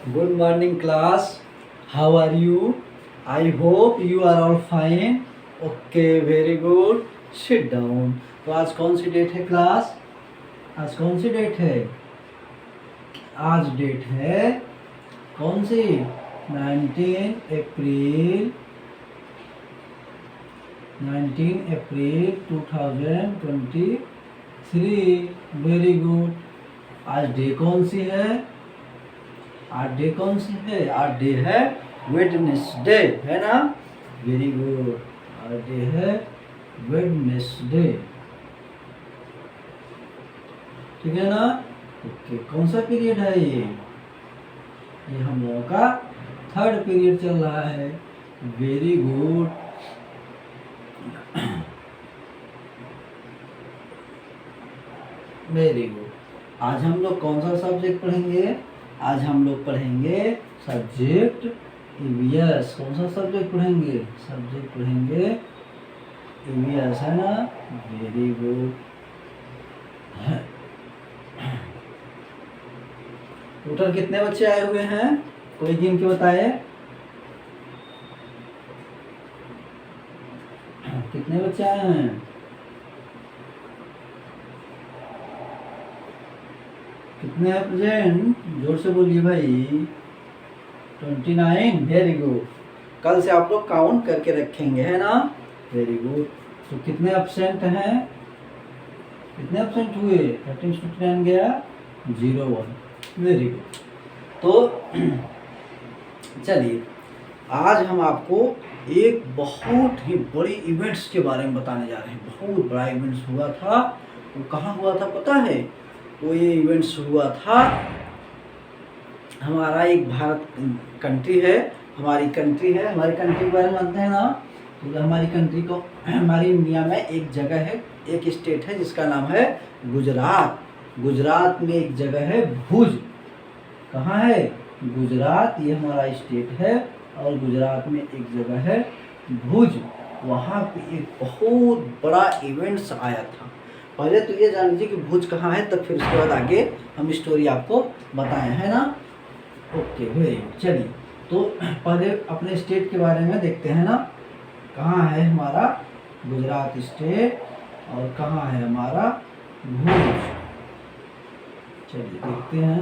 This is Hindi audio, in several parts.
Good morning, class. How are you? I hope you are all fine. Okay, very good. Sit down. तो आज कौन सी डेट है क्लास? आज कौन सी डेट है? आज डेट है कौन सी? 19 अप्रैल 2023। Very good. आज डे कौन सी है? आज डे कौन सी है? आज डे है वेडनेसडे, है ना? Very good. आज डे है वेडनेसडे, ठीक है ना? ओके, कौन सा पीरियड है ये? हम लोगों का थर्ड पीरियड चल रहा है। Very good. Very good. आज हम लोग कौन सा सब्जेक्ट पढ़ेंगे? आज हम लोग पढ़ेंगे सब्जेक्ट ईवीएस। कौन सा सब्जेक्ट पढ़ेंगे? सब्जेक्ट पढ़ेंगे ईवीएस, है ना? Very good. टोटल कितने बच्चे आए हुए हैं? कोई गिन के बताए। कितने बच्चे आए हैं? कितने हैं प्रेजेंट? जोर से बोलिए भाई। 29। Very good. कल से आप लोग काउंट करके रखेंगे, है ना? Very good. तो कितने एब्सेंट हैं? कितने एब्सेंट हुए? 13 गया 01। Very good. तो चलिए, आज हम आपको एक बहुत ही बड़ी इवेंट्स के बारे में बताने जा रहे हैं। बहुत बड़ा इवेंट्स हुआ था। वो कहाँ हुआ था पता है? वो ये इवेंट्स हुआ था, हमारा एक भारत कंट्री है, हमारी कंट्री है, हमारी कंट्री के बारे में जानते हैं ना? तो हमारी कंट्री को, हमारी इंडिया में एक जगह है, एक स्टेट है जिसका नाम है गुजरात। गुजरात में एक जगह है भुज। कहाँ है? गुजरात, ये हमारा स्टेट है और गुजरात में एक जगह है भुज। वहाँ पे एक बहुत बड़ा इवेंट्स आया था। पहले तो ये जान लीजिए कि भुज कहाँ है, तब फिर उसके बाद आगे हम स्टोरी आपको बताएं, है ना? Okay, very good. चलिए, तो पहले अपने स्टेट के बारे में देखते हैं ना। कहाँ है हमारा गुजरात स्टेट और कहाँ है हमारा भुज? चलिए देखते हैं।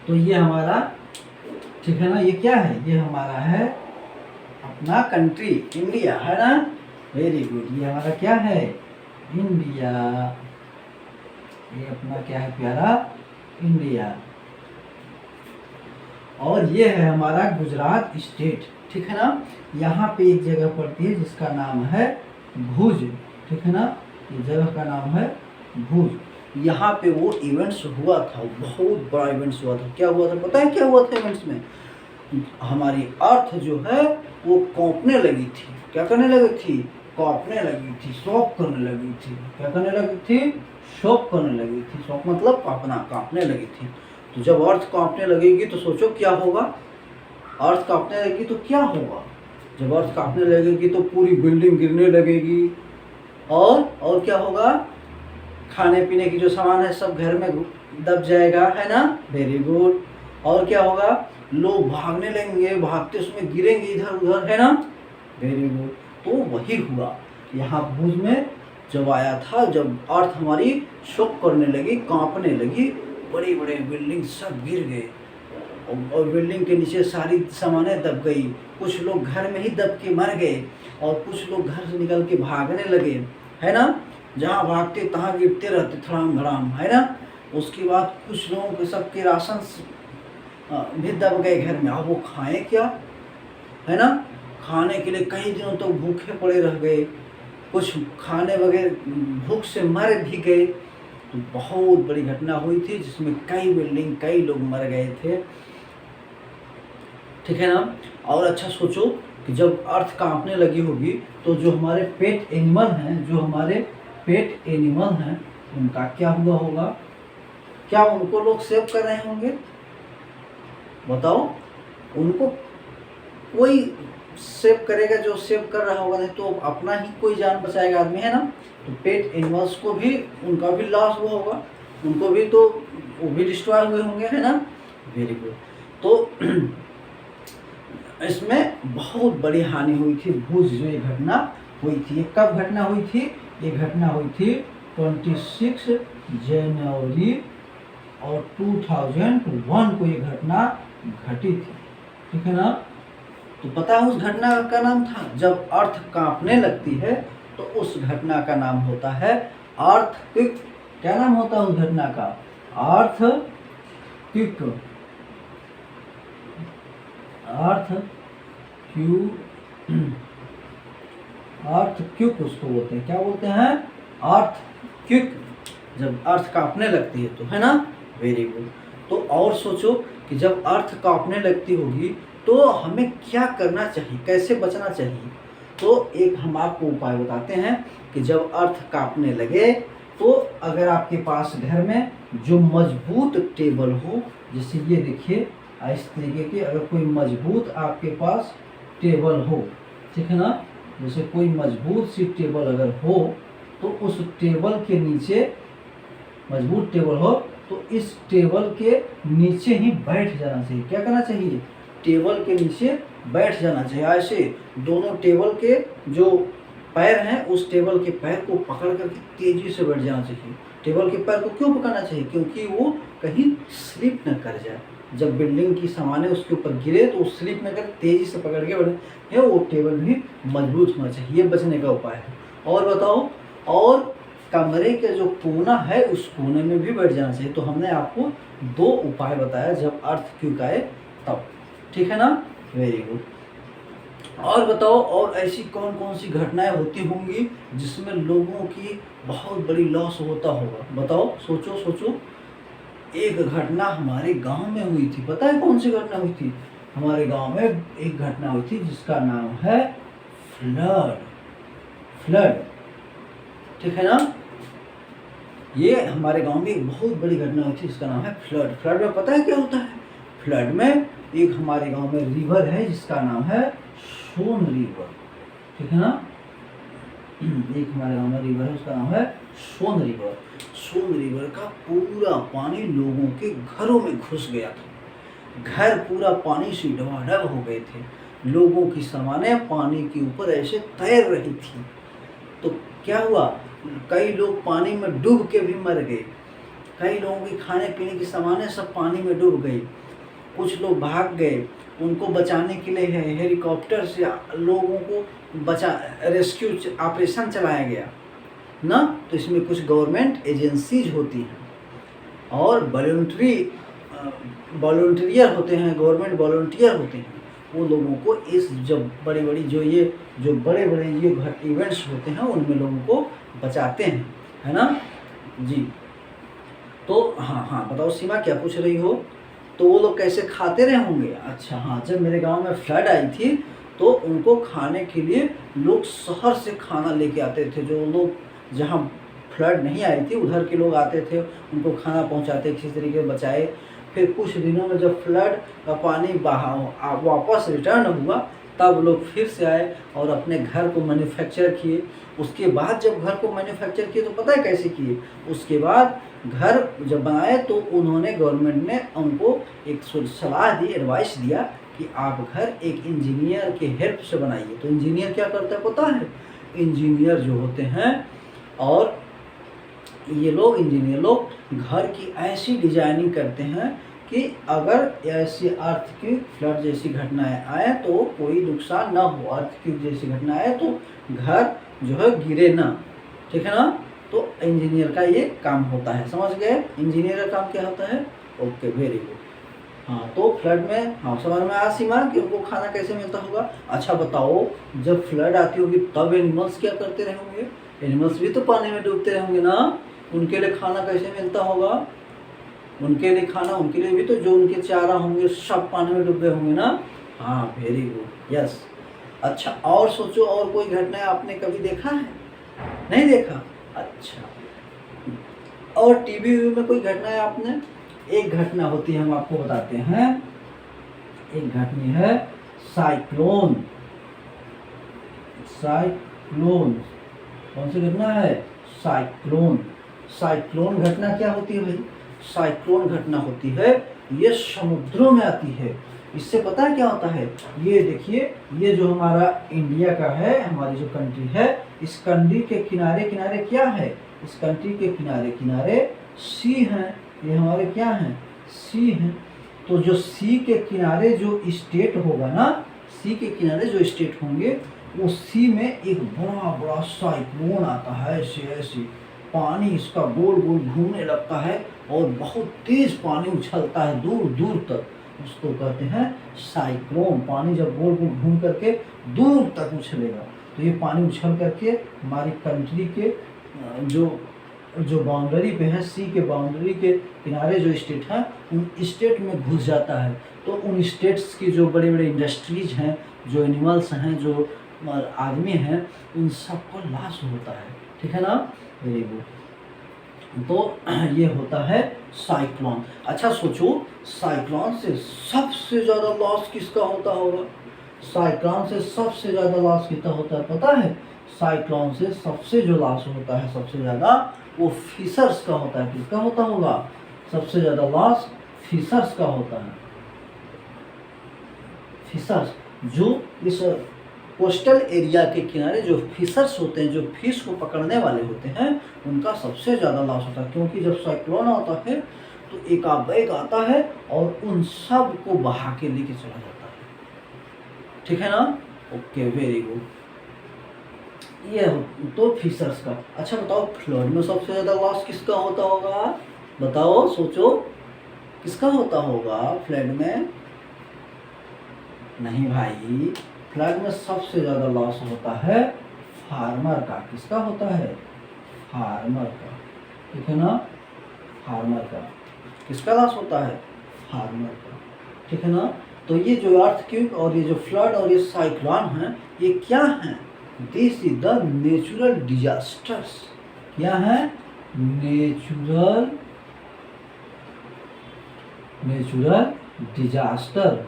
तो ये हमारा, ठीक है ना? ये क्या है? ये हमारा है अपना कंट्री इंडिया, है ना? Very good. ये हमारा क्या है? इंडिया। ये अपना क्या है प्यारा? इंडिया। और ये है हमारा गुजरात स्टेट, ठीक है ना? यहाँ पे एक जगह पड़ती है जिसका नाम है भुज, ठीक है ना? ये जगह का नाम है भुज। यहाँ पे वो इवेंट्स हुआ था, बहुत बड़ा इवेंट्स हुआ था। क्या हुआ था पता है? क्या हुआ था इवेंट्स में? हमारी अर्थ जो है वो कांपने लगी थी। क्या करने लगी थी? कांपने लगी थी, शॉक करने लगी थी। क्या करने लगी थी? शॉक करने लगी थी। शॉक मतलब कांपना, कांपने लगी थी। तो जब अर्थ कांपने लगेगी तो सोचो क्या होगा? अर्थ कांपने लगेगी तो क्या होगा? जब अर्थ कांपने लगेगी तो पूरी बिल्डिंग गिरने लगेगी। और क्या होगा? खाने पीने की जो सामान है सब घर में दब जाएगा, है ना? Very good. और क्या होगा? लोग भागने लगेंगे, भागते उसमें गिरेंगे इधर उधर, है ना? Very good. तो वही हुआ यहाँ भुज में जब आया था, जब अर्थ हमारी शॉक करने लगी, कांपने लगी, बड़ी बड़ी बिल्डिंग सब गिर गए और बिल्डिंग के नीचे सारी सामानें दब गई। कुछ लोग घर में ही दब के मर गए और कुछ लोग घर से निकल के भागने लगे, है ना? जहाँ भागते तहाँ गिरते रहते धड़ाम धड़ाम, है ना? उसके बाद कुछ लोगों के सबके राशन भी दब गए घर में। अब वो खाएं क्या, है ना? खाने के लिए कई दिनों तक भूखे पड़े रह गए। कुछ खाने वगैरह भूख से मर भी गए। तो बहुत बड़ी घटना हुई थी जिसमें कई बिल्डिंग, कई लोग मर गए थे, ठीक है ना? और अच्छा सोचो, कि जब अर्थ कांपने लगी होगी तो जो हमारे पेट एनिमल हैं उनका क्या हुआ होगा? क्या उनको लोग सेव कर रहे होंगे? बताओ, उनको कोई सेव करेगा? जो सेव कर रहा होगा, नहीं तो अपना ही कोई जान बचाएगा आदमी, है ना। तो पेट एनिमल्स को भी उनका भी लॉस हुआ होगा, उनको भी तो वो भी डिस्ट्रॉय हुए होंगे, है ना। Very good. तो इसमें बहुत बड़ी हानि हुई थी। भुज जो ये घटना हुई थी, ये कब घटना हुई थी? ये घटना हुई थी 26 जनवरी और 2001 को ये घटना घटी थी, ठीक है ना। तो पता है उस घटना का नाम था, जब अर्थ कांपने लगती है तो उस घटना का नाम होता है अर्थक्वेक। क्या नाम होता है उस घटना का? अर्थक्वेक। अर्थक्वेक उसको बोलते हैं। क्या बोलते हैं? अर्थक्वेक। जब अर्थ कांपने लगती है तो, है ना। Very good. तो और सोचो कि जब अर्थ कांपने लगती होगी तो हमें क्या करना चाहिए, कैसे बचना चाहिए? तो एक हम आपको उपाय बताते हैं कि जब अर्थ कांपने लगे तो अगर आपके पास घर में जो मजबूत टेबल हो, जैसे ये देखिए इस तरीके के, अगर कोई मजबूत आपके पास टेबल हो, ठीक है ना, जैसे कोई मजबूत सी टेबल अगर हो तो उस टेबल के नीचे, मजबूत टेबल हो तो इस टेबल के नीचे ही बैठ जाना चाहिए। क्या करना चाहिए? टेबल के नीचे बैठ जाना चाहिए। ऐसे दोनों टेबल के जो पैर हैं उस टेबल के पैर को पकड़ करके तेजी से बैठ जाना चाहिए। टेबल के पैर को क्यों पकड़ना चाहिए? क्योंकि वो कहीं स्लिप न कर जाए। जब बिल्डिंग की सामानें उसके ऊपर गिरे तो स्लिप न कर, तेजी से पकड़ के बैठे, वो टेबल भी मजबूत होना चाहिए। ये बचने का उपाय है। और बताओ, और कमरे के जो कोना है उस कोने में भी बैठ जाना चाहिए। तो हमने आपको 2 उपाय बताया जब अर्थक्वेक आए तब, ठीक है ना। Very good. और बताओ, और ऐसी कौन कौन सी घटनाएं होती होंगी जिसमें लोगों की बहुत बड़ी लॉस होता होगा? बताओ, सोचो सोचो। एक घटना हमारे गांव में हुई थी। पता है कौन सी घटना हुई थी? हमारे गांव में एक घटना हुई थी जिसका नाम है फ्लड, ठीक है ना। ये हमारे गांव में एक बहुत बड़ी घटना हुई थी जिसका नाम है फ्लड। फ्लड में पता है क्या होता है? फ्लड में एक हमारे गांव में रिवर है जिसका नाम है सोन रिवर, ठीक है ना। एक हमारे गांव में रिवर है, उसका नाम है सोन रिवर। सोन रिवर का पूरा पानी लोगों के घरों में घुस गया था। घर पूरा पानी से डबाडब हो गए थे। लोगों की सामानें पानी के ऊपर ऐसे तैर रही थी। तो क्या हुआ? कई लोग पानी में डूब के भी मर गए। कई लोगों की खाने पीने की सामानें सब पानी में डूब गई। कुछ लोग भाग गए। उनको बचाने के लिए हेलीकॉप्टर से लोगों को रेस्क्यू ऑपरेशन चलाया गया ना। तो इसमें कुछ गवर्नमेंट एजेंसीज होती हैं और वॉलंटियर होते हैं, गवर्नमेंट वॉलंटियर होते हैं। वो लोगों को इस जब बड़े बड़े जो बड़े ये इवेंट्स होते हैं उनमें लोगों को बचाते हैं, है ना जी। तो हाँ बताओ सीमा, क्या पूछ रही हो? तो वो लोग कैसे खाते रहे होंगे? अच्छा हाँ, जब मेरे गांव में फ्लड आई थी तो उनको खाने के लिए लोग शहर से खाना लेके आते थे। जो लोग जहाँ फ्लड नहीं आई थी उधर के लोग आते थे, उनको खाना पहुँचाते, किसी तरीके से बचाए। फिर कुछ दिनों में जब फ्लड का पानी वापस रिटर्न हुआ तब लोग फिर से आए और अपने घर को मैन्युफैक्चर किए। उसके बाद जब घर को मैन्युफैक्चर किए तो पता है कैसे किए? उसके बाद घर जब बनाए तो उन्होंने, गवर्नमेंट ने उनको एक सलाह दी, एडवाइस दिया कि आप घर एक इंजीनियर के हेल्प से बनाइए। तो इंजीनियर क्या करता है पता है? इंजीनियर जो होते हैं, और ये लोग इंजीनियर लोग घर की ऐसी डिजाइनिंग करते हैं कि अगर ऐसी अर्थक्वेक, फ्लड जैसी घटनाएं आए तो कोई नुकसान ना हो। अर्थक्वेक जैसी घटना आए तो घर जो है गिरे ना, ठीक है ना। तो इंजीनियर का ये काम होता है, समझ गए? इंजीनियर का काम क्या होता है? Okay, very good. हाँ, तो फ्लड में हाँ समझ में आया सीमा कि उनको खाना कैसे मिलता होगा। अच्छा बताओ, जब फ्लड आती होगी तब एनिमल्स क्या करते रहे होंगे? एनिमल्स भी तो पानी में डूबते रहेंगे ना। उनके लिए खाना कैसे मिलता होगा? उनके लिए खाना, उनके लिए भी तो जो उनके चारा होंगे सब पानी में डूबे होंगे ना। हाँ, वेरी गुड, यस। अच्छा और सोचो, और कोई घटना आपने कभी देखा है? नहीं देखा? अच्छा, और टीवी में कोई घटना है आपने? एक घटना होती है, हम आपको बताते हैं। एक घटना है साइक्लोन। साइक्लोन कौन सी घटना है? साइक्लोन। साइक्लोन घटना क्या होती है भाई? साइक्लोन घटना होती है, ये समुद्रों में आती है। इससे पता है क्या होता है? ये देखिए, ये जो हमारा इंडिया का है, हमारी जो कंट्री है, इस कंट्री के किनारे किनारे क्या है? इस कंट्री के किनारे किनारे सी हैं। ये हमारे क्या हैं? सी हैं। तो जो सी के किनारे जो स्टेट होगा ना, सी के किनारे जो स्टेट होंगे, उस सी में एक बड़ा बड़ा साइक्लोन आता है। ऐसे ऐसे पानी इसका गोल गोल घूमने लगता है और बहुत तेज पानी उछलता है दूर दूर तक, उसको कहते हैं साइक्लोन। पानी जब गोल गोल घूम करके दूर तक उछलेगा, तो ये पानी उछल करके हमारी कंट्री के जो बाउंड्री पे है, सी के बाउंड्री के किनारे जो स्टेट हैं, उन स्टेट में घुस जाता है। तो उन स्टेट्स की जो बड़े बड़े इंडस्ट्रीज हैं, जो एनिमल्स हैं, जो आदमी हैं, उन सबको लॉस होता है। ठीक है ना? Very good. तो ये होता है साइक्लोन। अच्छा सोचो, साइक्लोन से सबसे ज़्यादा लॉस किसका होता होगा? साइक्लोन से सबसे ज़्यादा लॉस कितना होता है पता है? साइक्लोन से सबसे जो लॉस होता है सबसे ज़्यादा, वो फिशर्स का होता है। किसका होता होगा? सबसे ज़्यादा लॉस फिशर्स का होता है। फिशर्स जो इस कोस्टल एरिया के किनारे जो फिशर्स होते हैं, जो फिश को पकड़ने वाले होते हैं, उनका सबसे ज़्यादा लॉस होता है। क्योंकि जब साइक्लोन आता है तो एक बैग आता है और उन सब को बहा के लेके चला जाता है। ठीक है ना? Okay, very good. ये तो फिशर्स का। अच्छा बताओ, फ्लड में सबसे ज़्यादा लॉस किसका होता होगा? बताओ, सोचो, किसका होता होगा फ्लड में? नहीं भाई, फ्लड में सबसे ज़्यादा लॉस होता है फार्मर का। किसका होता है? फार्मर का। ठीक है ना? फार्मर का। किसका लॉस होता है? फार्मर का। ठीक है ना? तो ये जो अर्थक्वेक और ये जो फ्लड और ये साइक्लोन है, ये क्या है? This is the natural disasters. क्या है? Natural disaster.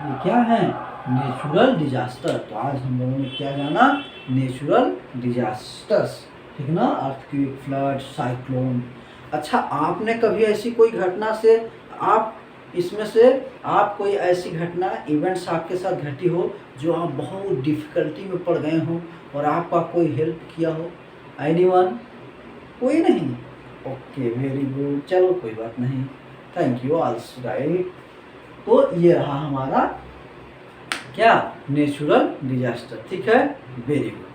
ये क्या है? Natural disaster. तो आज हम लोगों ने क्या जाना? Natural disasters. ठीक ना? Earthquake, flood, cyclone. अच्छा, आपने कभी ऐसी कोई घटना से, आप इसमें से आप कोई ऐसी घटना, इवेंट्स आपके साथ घटी हो जो आप बहुत डिफिकल्टी में पड़ गए हो और आपका कोई हेल्प किया हो? एनीवन? कोई नहीं? Okay, very good. चलो कोई बात नहीं, थैंक यू ऑल्सो राइट। तो ये रहा हमारा क्या? Natural disaster. ठीक है, वेरी गुड।